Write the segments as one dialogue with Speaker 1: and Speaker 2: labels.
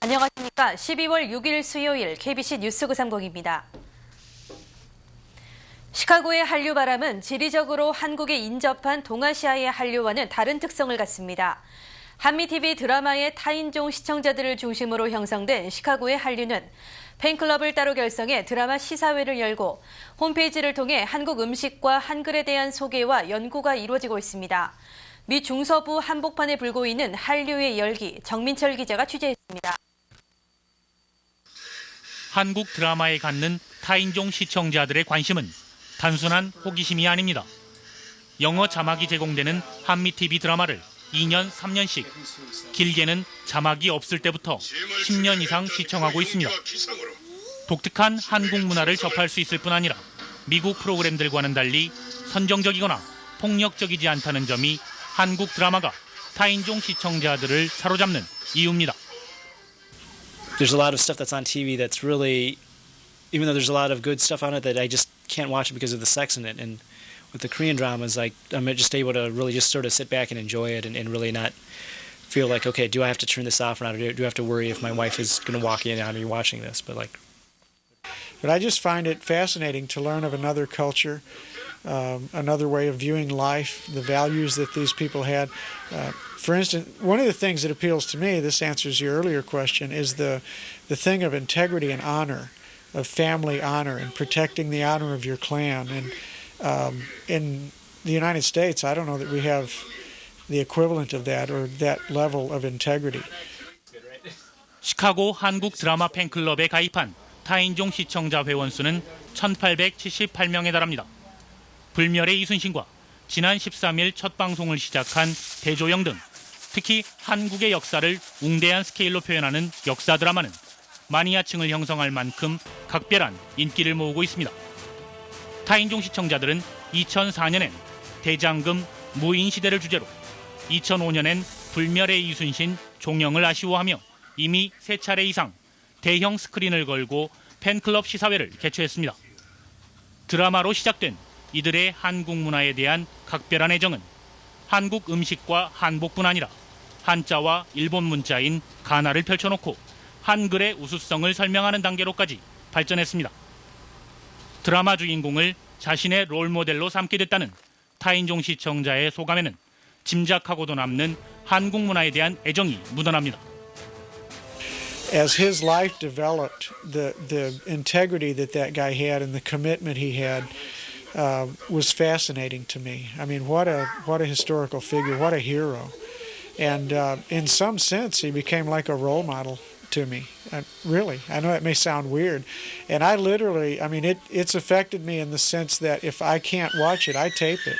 Speaker 1: 안녕하십니까. 12월 6일 수요일 KBC 뉴스 930입니다. 시카고의 한류 바람은 지리적으로 한국에 인접한 동아시아의 한류와는 다른 특성을 갖습니다. 한미TV 드라마의 타인종 시청자들을 중심으로 형성된 시카고의 한류는 팬클럽을 따로 결성해 드라마 시사회를 열고 홈페이지를 통해 한국 음식과 한글에 대한 소개와 연구가 이루어지고 있습니다. 미 중서부 한복판에 불고 있는 한류의 열기, 정민철 기자가 취재했습니다.
Speaker 2: 한국 드라마에 갖는 타인종 시청자들의 관심은 단순한 호기심이 아닙니다. 영어 자막이 제공되는 한미TV 드라마를 2년, 3년씩, 길게는 자막이 없을 때부터 10년 이상 시청하고 있습니다. 독특한 한국 문화를 접할 수 있을 뿐 아니라 미국 프로그램들과는 달리 선정적이거나 폭력적이지 않다는 점이 한국 드라마가 타인종 시청자들을 사로잡는 이유입니다.
Speaker 3: There's a lot of stuff that's on TV that's really, even though there's a lot of good stuff on it, that I just can't watch it because of the sex in it. And with the Korean dramas, like I'm just able to really just sort of sit back and enjoy it and really not feel like, okay, do I have to turn this off or not? Or do I have to worry if my wife is going to walk in on me watching this? But
Speaker 4: I just find it fascinating to learn of another culture, another way of viewing life, the values that these people had. For instance, one of the things that appeals to me, this answers your earlier question, is the thing of integrity and honor, of family honor and protecting the honor of your clan. And in the United States, I don't know that we have the equivalent of that or that level of integrity.
Speaker 2: 시카고 한국 드라마 팬클럽에 가입한 타인종 시청자 회원수는 1,878명에 달합니다. 불멸의 이순신과 지난 13일 첫 방송을 시작한 대조영 등 특히 한국의 역사를 웅대한 스케일로 표현하는 역사 드라마는 마니아층을 형성할 만큼 각별한 인기를 모으고 있습니다. 타인종 시청자들은 2004년엔 대장금 무인 시대를 주제로, 2005년엔 불멸의 이순신 종영을 아쉬워하며 이미 3차례 이상 대형 스크린을 걸고 팬클럽 시사회를 개최했습니다. 드라마로 시작된 이들의 한국 문화에 대한 각별한 애정은 한국 음식과 한복뿐 아니라 한자와 일본 문자인 가나를 펼쳐놓고 한글의 우수성을 설명하는 단계로까지 발전했습니다. 드라마 주인공을 자신의 롤모델로 삼게 됐다는 타인종 시청자의 소감에는 짐작하고도 남는 한국 문화에 대한 애정이 묻어납니다.
Speaker 4: As his life developed, the integrity that guy had and the commitment he had was fascinating to me. I mean, what a historical figure, what a hero. And in some sense, he became like a role model to me. Really, I know that may sound weird. And I literally, I mean, it's affected me in the sense that if I can't watch it, I tape it.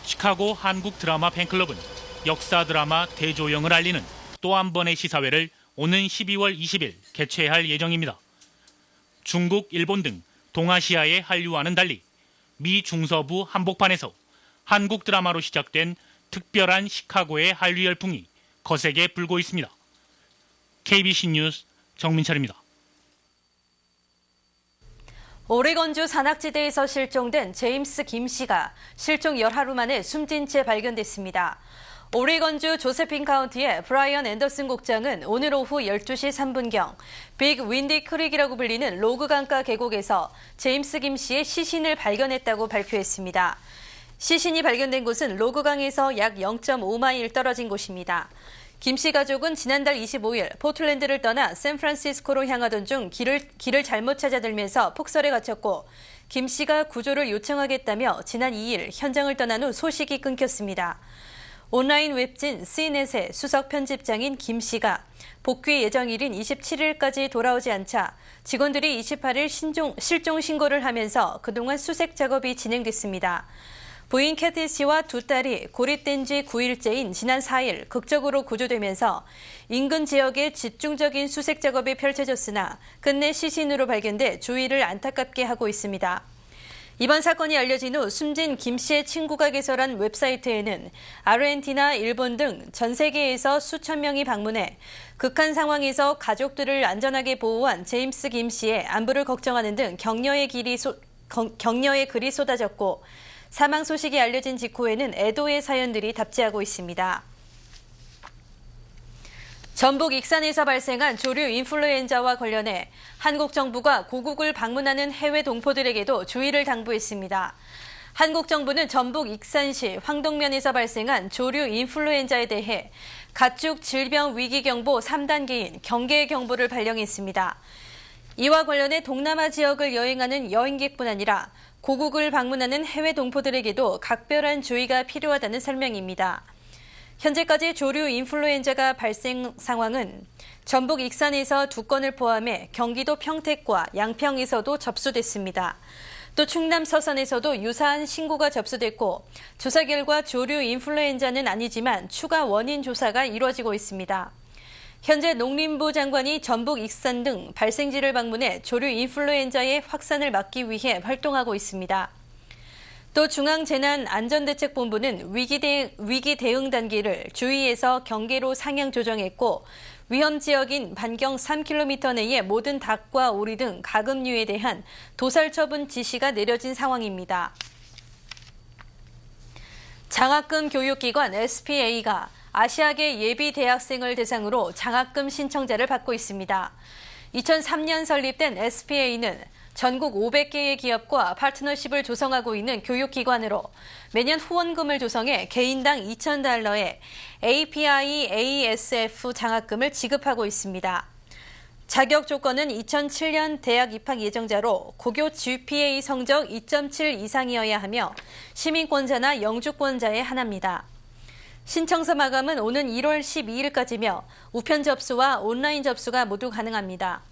Speaker 2: 시카고 한국 드라마 팬클럽은 역사 드라마 대조영을 알리는 또 한 번의 시사회를 오는 12월 20일 개최할 예정입니다. 중국, 일본 등 동아시아의 한류와는 달리 미 중서부 한복판에서 한국 드라마로 시작된 특별한 시카고의 한류 열풍이 거세게 불고 있습니다. KBC 뉴스 정민철입니다.
Speaker 1: 오레곤주 산악지대에서 실종된 제임스 김 씨가 실종 열하루 만에 숨진 채 발견됐습니다. 오레곤주 조세핀 카운티의 브라이언 앤더슨 국장은 오늘 오후 12시 3분경 빅 윈디 크릭이라고 불리는 로그 강가 계곡에서 제임스 김 씨의 시신을 발견했다고 발표했습니다. 시신이 발견된 곳은 로그강에서 약 0.5마일 떨어진 곳입니다. 김 씨 가족은 지난달 25일 포틀랜드를 떠나 샌프란시스코로 향하던 중 길을 잘못 찾아들면서 폭설에 갇혔고 김 씨가 구조를 요청하겠다며 지난 2일 현장을 떠난 후 소식이 끊겼습니다. 온라인 웹진 CNET의 수석 편집장인 김 씨가 복귀 예정일인 27일까지 돌아오지 않자 직원들이 28일 실종 신고를 하면서 그동안 수색 작업이 진행됐습니다. 부인 캐티 씨와 두 딸이 고립된 지 9일째인 지난 4일 극적으로 구조되면서 인근 지역에 집중적인 수색 작업이 펼쳐졌으나 끝내 시신으로 발견돼 주위를 안타깝게 하고 있습니다. 이번 사건이 알려진 후 숨진 김 씨의 친구가 개설한 웹사이트에는 아르헨티나, 일본 등 전 세계에서 수천 명이 방문해 극한 상황에서 가족들을 안전하게 보호한 제임스 김 씨의 안부를 걱정하는 등 격려의 글이 쏟아졌고 사망 소식이 알려진 직후에는 애도의 사연들이 답지하고 있습니다. 전북 익산에서 발생한 조류 인플루엔자와 관련해 한국 정부가 고국을 방문하는 해외 동포들에게도 주의를 당부했습니다. 한국 정부는 전북 익산시 황동면에서 발생한 조류 인플루엔자에 대해 가축 질병 위기 경보 3단계인 경계 경보를 발령했습니다. 이와 관련해 동남아 지역을 여행하는 여행객뿐 아니라 고국을 방문하는 해외 동포들에게도 각별한 주의가 필요하다는 설명입니다. 현재까지 조류 인플루엔자가 발생 상황은 전북 익산에서 2건을 포함해 경기도 평택과 양평에서도 접수됐습니다. 또 충남 서산에서도 유사한 신고가 접수됐고 조사 결과 조류 인플루엔자는 아니지만 추가 원인 조사가 이루어지고 있습니다. 현재 농림부 장관이 전북 익산 등 발생지를 방문해 조류 인플루엔자의 확산을 막기 위해 활동하고 있습니다. 또 중앙재난안전대책본부는 위기 대응 단계를 주의에서 경계로 상향 조정했고 위험 지역인 반경 3km 내의 모든 닭과 오리 등 가금류에 대한 도살 처분 지시가 내려진 상황입니다. 장학금 교육기관 SPA가 아시아계 예비 대학생을 대상으로 장학금 신청자를 받고 있습니다. 2003년 설립된 SPA는 전국 500개의 기업과 파트너십을 조성하고 있는 교육기관으로 매년 후원금을 조성해 개인당 $2,000의 API ASF 장학금을 지급하고 있습니다. 자격 조건은 2007년 대학 입학 예정자로 고교 GPA 성적 2.7 이상이어야 하며 시민권자나 영주권자의 하나입니다. 신청서 마감은 오는 1월 12일까지며 우편 접수와 온라인 접수가 모두 가능합니다.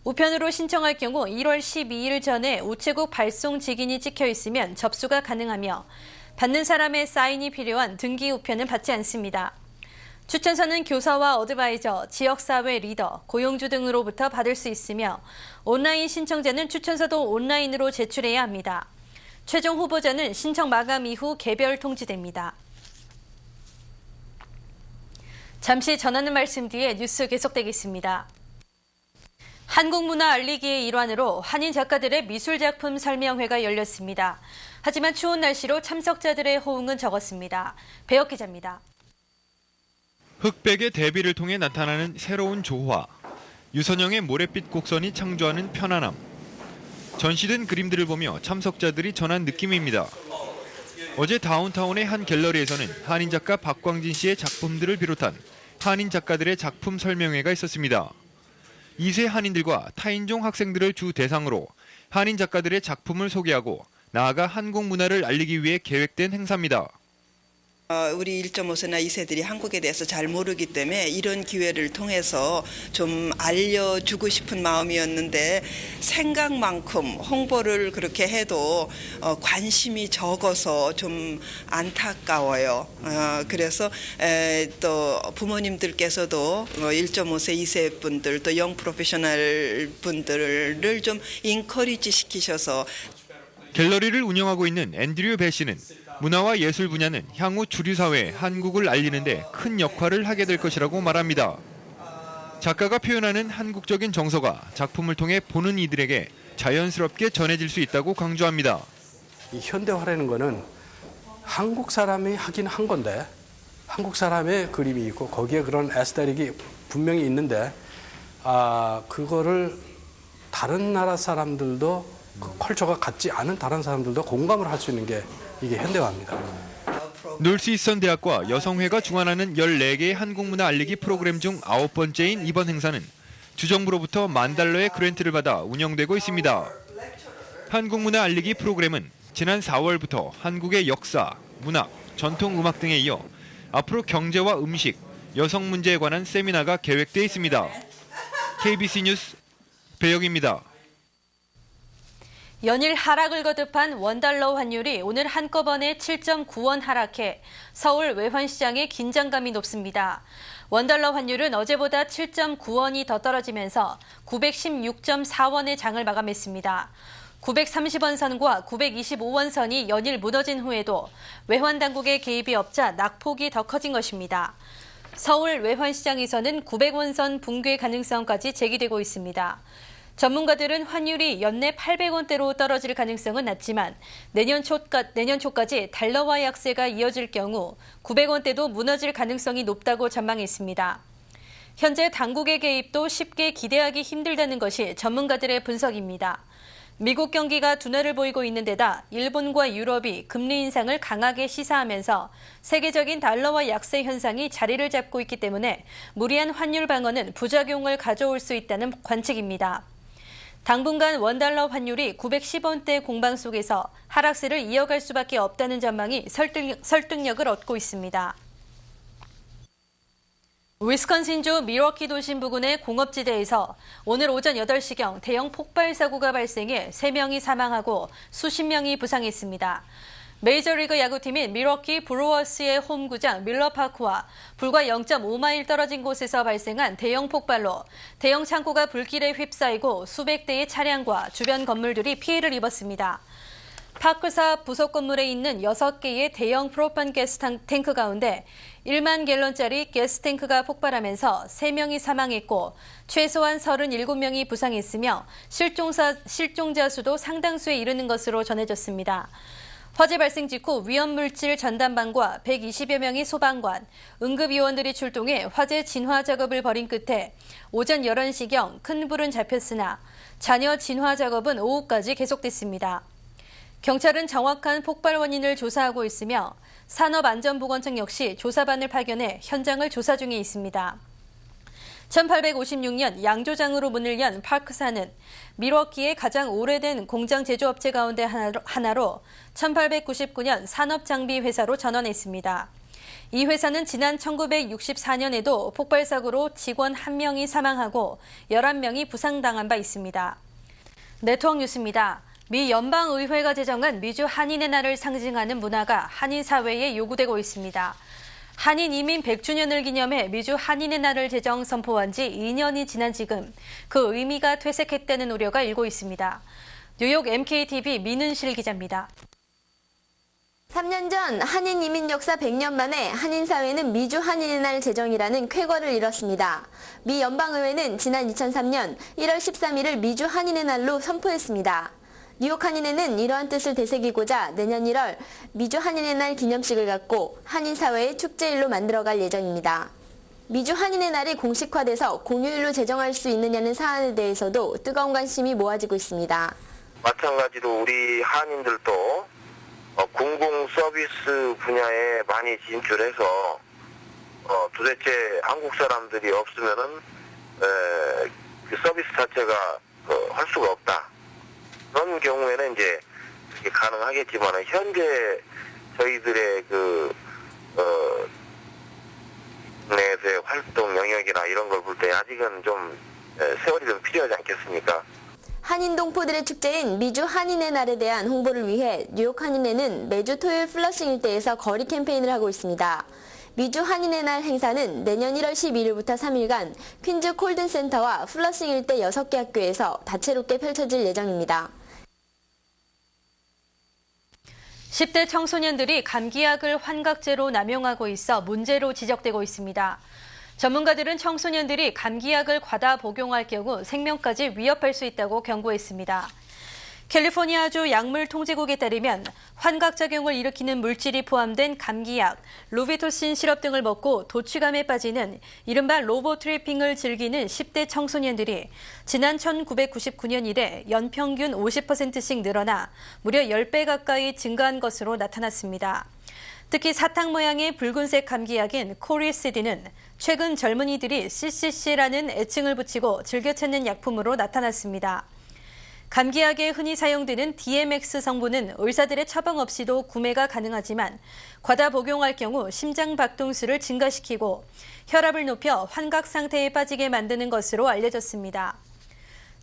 Speaker 1: 우편으로 신청할 경우 1월 12일 전에 우체국 발송 직인이 찍혀 있으면 접수가 가능하며 받는 사람의 사인이 필요한 등기 우편은 받지 않습니다. 추천서는 교사와 어드바이저, 지역사회 리더, 고용주 등으로부터 받을 수 있으며 온라인 신청자는 추천서도 온라인으로 제출해야 합니다. 최종 후보자는 신청 마감 이후 개별 통지됩니다. 잠시 전하는 말씀 뒤에 뉴스 계속되겠습니다. 한국문화 알리기의 일환으로 한인 작가들의 미술작품 설명회가 열렸습니다. 하지만 추운 날씨로 참석자들의 호응은 적었습니다. 배역 기자입니다.
Speaker 5: 흑백의 대비를 통해 나타나는 새로운 조화, 유선형의 모래빛 곡선이 창조하는 편안함. 전시된 그림들을 보며 참석자들이 전한 느낌입니다. 어제 다운타운의 한 갤러리에서는 한인 작가 박광진 씨의 작품들을 비롯한 한인 작가들의 작품 설명회가 있었습니다. 2세 한인들과 타인종 학생들을 주 대상으로 한인 작가들의 작품을 소개하고 나아가 한국 문화를 알리기 위해 계획된 행사입니다.
Speaker 6: 우리 1.5세나 2세들이 한국에 대해서 잘 모르기 때문에 이런 기회를 통해서 좀 알려주고 싶은 마음이었는데 생각만큼 홍보를 그렇게 해도 관심이 적어서 좀 안타까워요. 그래서 또 부모님들께서도 1.5세, 2세 분들 또 영 프로페셔널 분들을 좀 인커리지 시키셔서
Speaker 5: 갤러리를 운영하고 있는 앤드류 배 씨는 문화와 예술 분야는 향후 주류 사회에 한국을 알리는 데 큰 역할을 하게 될 것이라고 말합니다. 작가가 표현하는 한국적인 정서가 작품을 통해 보는 이들에게 자연스럽게 전해질 수 있다고 강조합니다.
Speaker 7: 이 현대화라는 거는 한국 사람이 하긴 한 건데 한국 사람의 그림이 있고 거기에 그런 에스테틱이 분명히 있는데 그거를 다른 나라 사람들도 그 컬처가 같지 않은 다른 사람들도 공감을 할 수 있는 게 이게 현대화입니다.
Speaker 5: 놀스이스턴 대학과 여성회가 주관하는 14개의 한국문화 알리기 프로그램 중 9번째인 이번 행사는 주정부로부터 $10,000의 그랜트를 받아 운영되고 있습니다. 한국문화 알리기 프로그램은 지난 4월부터 한국의 역사, 문학, 전통음악 등에 이어 앞으로 경제와 음식, 여성 문제에 관한 세미나가 계획돼 있습니다. KBC 뉴스 배영입니다.
Speaker 1: 연일 하락을 거듭한 원달러 환율이 오늘 한꺼번에 7.9원 하락해 서울 외환시장의 긴장감이 높습니다. 원달러 환율은 어제보다 7.9원이 더 떨어지면서 916.4원의 장을 마감했습니다. 930원 선과 925원 선이 연일 무너진 후에도 외환당국의 개입이 없자 낙폭이 더 커진 것입니다. 서울 외환시장에서는 900원 선 붕괴 가능성까지 제기되고 있습니다. 전문가들은 환율이 연내 800원대로 떨어질 가능성은 낮지만 내년 초까지 달러화 약세가 이어질 경우 900원대도 무너질 가능성이 높다고 전망했습니다. 현재 당국의 개입도 쉽게 기대하기 힘들다는 것이 전문가들의 분석입니다. 미국 경기가 둔화를 보이고 있는 데다 일본과 유럽이 금리 인상을 강하게 시사하면서 세계적인 달러화 약세 현상이 자리를 잡고 있기 때문에 무리한 환율 방어는 부작용을 가져올 수 있다는 관측입니다. 당분간 원달러 환율이 910원대 공방 속에서 하락세를 이어갈 수밖에 없다는 전망이 설득력을 얻고 있습니다. 위스콘신주 밀워키 도심 부근의 공업지대에서 오늘 오전 8시경 대형 폭발 사고가 발생해 3명이 사망하고 수십 명이 부상했습니다. 메이저리그 야구팀인 밀워키 브루어스의 홈구장 밀러파크와 불과 0.5마일 떨어진 곳에서 발생한 대형 폭발로 대형 창고가 불길에 휩싸이고 수백 대의 차량과 주변 건물들이 피해를 입었습니다. 파크사 부속 건물에 있는 6개의 대형 프로판 가스 탱크 가운데 1만 갤런짜리 가스 탱크가 폭발하면서 3명이 사망했고 최소한 37명이 부상했으며 실종자 수도 상당수에 이르는 것으로 전해졌습니다. 화재 발생 직후 위험물질 전담반과 120여 명의 소방관, 응급요원들이 출동해 화재 진화 작업을 벌인 끝에 오전 11시경 큰 불은 잡혔으나 잔여 진화 작업은 오후까지 계속됐습니다. 경찰은 정확한 폭발 원인을 조사하고 있으며 산업안전보건청 역시 조사반을 파견해 현장을 조사 중에 있습니다. 1856년 양조장으로 문을 연 파크사는 밀워키의 가장 오래된 공장 제조업체 가운데 하나로 1899년 산업장비회사로 전환했습니다. 이 회사는 지난 1964년에도 폭발 사고로 직원 1명이 사망하고 11명이 부상당한 바 있습니다. 네트워크 뉴스입니다. 미 연방의회가 제정한 미주 한인의 날을 상징하는 문화가 한인 사회에 요구되고 있습니다. 한인 이민 100주년을 기념해 미주 한인의 날을 제정 선포한 지 2년이 지난 지금 그 의미가 퇴색했다는 우려가 일고 있습니다. 뉴욕 MKTV 민은실 기자입니다.
Speaker 8: 3년 전 한인 이민 역사 100년 만에 한인 사회는 미주 한인의 날 제정이라는 쾌거를 이뤘습니다. 미 연방의회는 지난 2003년 1월 13일을 미주 한인의 날로 선포했습니다. 뉴욕 한인회는 이러한 뜻을 되새기고자 내년 1월 미주 한인의 날 기념식을 갖고 한인 사회의 축제일로 만들어갈 예정입니다. 미주 한인의 날이 공식화돼서 공휴일로 제정할 수 있느냐는 사안에 대해서도 뜨거운 관심이 모아지고 있습니다.
Speaker 9: 마찬가지로 우리 한인들도 공공 서비스 분야에 많이 진출해서 도대체 한국 사람들이 없으면은 그 서비스 자체가 할 수가 없다. 그런 경우에는 이제 가능하겠지만 현재 저희들의 내에서의 활동 영역이나 이런 걸 볼 때 아직은 좀 세월이 좀 필요하지 않겠습니까?
Speaker 8: 한인 동포들의 축제인 미주 한인의 날에 대한 홍보를 위해 뉴욕 한인회는 매주 토요일 플러싱 일대에서 거리 캠페인을 하고 있습니다. 미주 한인의 날 행사는 내년 1월 12일부터 3일간 퀸즈 콜든 센터와 플러싱 일대 6개 학교에서 다채롭게 펼쳐질 예정입니다.
Speaker 1: 10대 청소년들이 감기약을 환각제로 남용하고 있어 문제로 지적되고 있습니다. 전문가들은 청소년들이 감기약을 과다 복용할 경우 생명까지 위협할 수 있다고 경고했습니다. 캘리포니아주 약물통제국에 따르면 환각작용을 일으키는 물질이 포함된 감기약, 로비토신 시럽 등을 먹고 도취감에 빠지는 이른바 로보트리핑을 즐기는 10대 청소년들이 지난 1999년 이래 연평균 50%씩 늘어나 무려 10배 가까이 증가한 것으로 나타났습니다. 특히 사탕 모양의 붉은색 감기약인 코리시디는 최근 젊은이들이 CCC라는 애칭을 붙이고 즐겨 찾는 약품으로 나타났습니다. 감기약에 흔히 사용되는 DMX 성분은 의사들의 처방 없이도 구매가 가능하지만 과다 복용할 경우 심장 박동수를 증가시키고 혈압을 높여 환각 상태에 빠지게 만드는 것으로 알려졌습니다.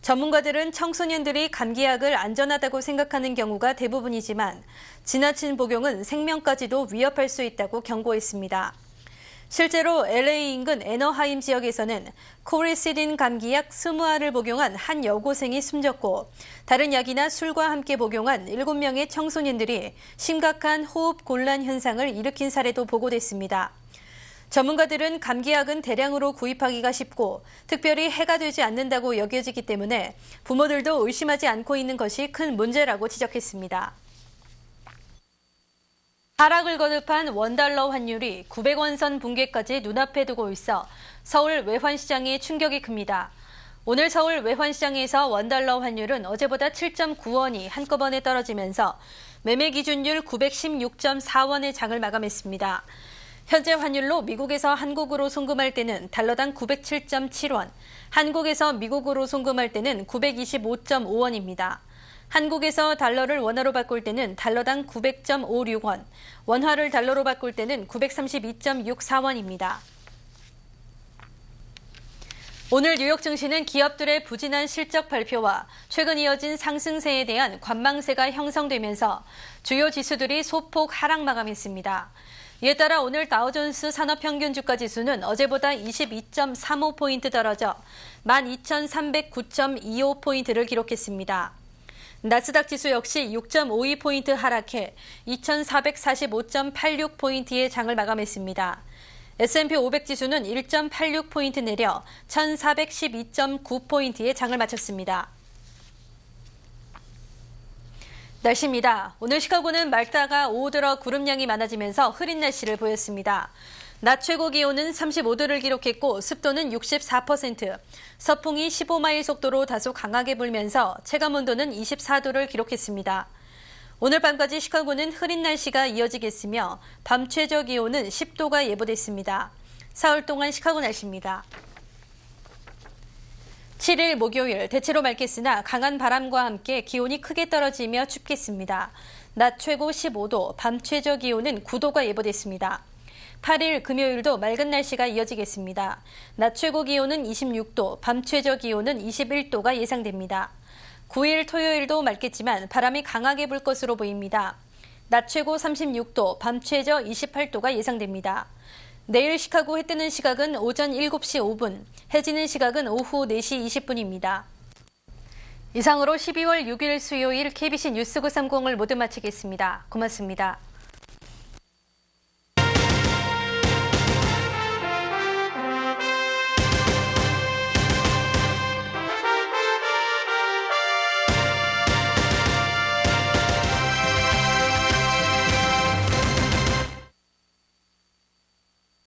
Speaker 1: 전문가들은 청소년들이 감기약을 안전하다고 생각하는 경우가 대부분이지만 지나친 복용은 생명까지도 위협할 수 있다고 경고했습니다. 실제로 LA 인근 애너하임 지역에서는 코리시딘 감기약 20알을 복용한 한 여고생이 숨졌고 다른 약이나 술과 함께 복용한 7명의 청소년들이 심각한 호흡 곤란 현상을 일으킨 사례도 보고됐습니다. 전문가들은 감기약은 대량으로 구입하기가 쉽고 특별히 해가 되지 않는다고 여겨지기 때문에 부모들도 의심하지 않고 있는 것이 큰 문제라고 지적했습니다. 하락을 거듭한 원달러 환율이 900원 선 붕괴까지 눈앞에 두고 있어 서울 외환시장에 충격이 큽니다. 오늘 서울 외환시장에서 원달러 환율은 어제보다 7.9원이 한꺼번에 떨어지면서 매매 기준율 916.4원의 장을 마감했습니다. 현재 환율로 미국에서 한국으로 송금할 때는 달러당 907.7원, 한국에서 미국으로 송금할 때는 925.5원입니다. 한국에서 달러를 원화로 바꿀 때는 달러당 900.56원, 원화를 달러로 바꿀 때는 932.64원입니다. 오늘 뉴욕 증시는 기업들의 부진한 실적 발표와 최근 이어진 상승세에 대한 관망세가 형성되면서 주요 지수들이 소폭 하락 마감했습니다. 이에 따라 오늘 다우존스 산업평균주가 지수는 어제보다 22.35포인트 떨어져 12,309.25포인트를 기록했습니다. 나스닥 지수 역시 6.52포인트 하락해 2,445.86포인트의 장을 마감했습니다. S&P 500 지수는 1.86포인트 내려 1,412.9포인트의 장을 마쳤습니다. 날씨입니다. 오늘 시카고는 맑다가 오후 들어 구름량이 많아지면서 흐린 날씨를 보였습니다. 낮 최고 기온은 35도를 기록했고 습도는 64%, 서풍이 15마일 속도로 다소 강하게 불면서 체감온도는 24도를 기록했습니다. 오늘 밤까지 시카고는 흐린 날씨가 이어지겠으며 밤 최저 기온은 10도가 예보됐습니다. 사흘 동안 시카고 날씨입니다. 7일 목요일 대체로 맑겠으나 강한 바람과 함께 기온이 크게 떨어지며 춥겠습니다. 낮 최고 15도, 밤 최저 기온은 9도가 예보됐습니다. 8일 금요일도 맑은 날씨가 이어지겠습니다. 낮 최고 기온은 26도, 밤 최저 기온은 21도가 예상됩니다. 9일 토요일도 맑겠지만 바람이 강하게 불 것으로 보입니다. 낮 최고 36도, 밤 최저 28도가 예상됩니다. 내일 시카고 해 뜨는 시각은 오전 7시 5분, 해 지는 시각은 오후 4시 20분입니다. 이상으로 12월 6일 수요일 KBC 뉴스 930을 모두 마치겠습니다. 고맙습니다.